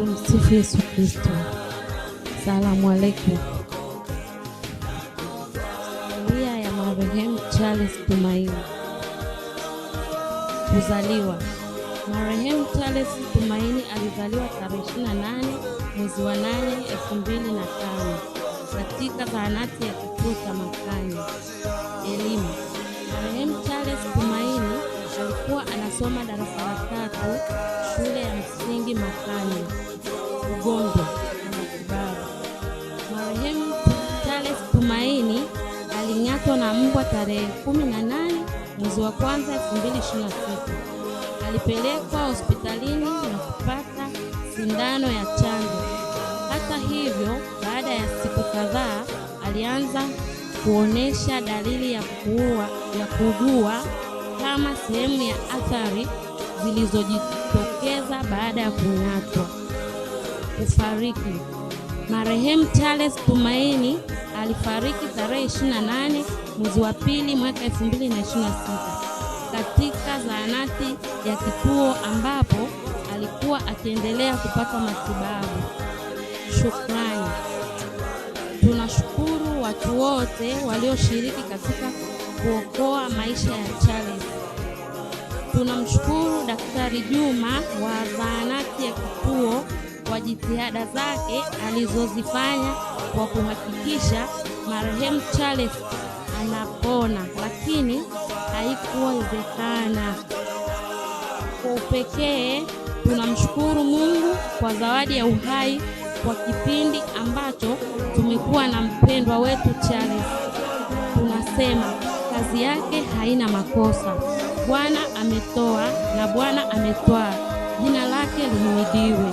Tumsifu Yesu Kristo. Salamu alaikum. Familia ya marehemu Charles Tumaini. Kuzaliwa. Marehemu Charles Tumaini alizaliwa tarehe 28 mwezi wa 8 2005 katika zahanati ya kituo cha Makanya. Elimu. Marehemu Charles Tumaini alikuwa anasoma darasa la 3 shule ya msingi Makanya, Ugondo na Matibabu. Marehemu Charles Tumaini aling'atwa na mbwa tarehe 18 mwezi wa 1 2026. Alipelekwa hospitalini na kupata sindano ya chanjo. Hata hivyo, baada ya siku kadhaa alianza kuonesha dalili ya kuugua kama sehemu ya athari zilizojitokeza baada ya kung'atwa. Kufariki. Marehemu Charles Tumaini alifariki tarehe 28 mwezi wa 2 mwaka 2026 katika zahanati ya kituo ambapo alikuwa akiendelea kupata matibabu. Shukrani. Tunashukuru watu wote walioshiriki katika kuokoa maisha ya Charles. Tunamshukuru Daktari Juma wa zahanati ya kituo kwa jitihada zake alizozifanya kwa kuhakikisha marehemu Charles anapona, lakini haikuwezekana. Kwa upekee tunamshukuru Mungu kwa zawadi ya uhai kwa kipindi ambacho tumekuwa na mpendwa wetu Charles. Tunasema kazi yake haina makosa. Bwana ametoa na Bwana ametwaa. Jina lake lihimidiwe.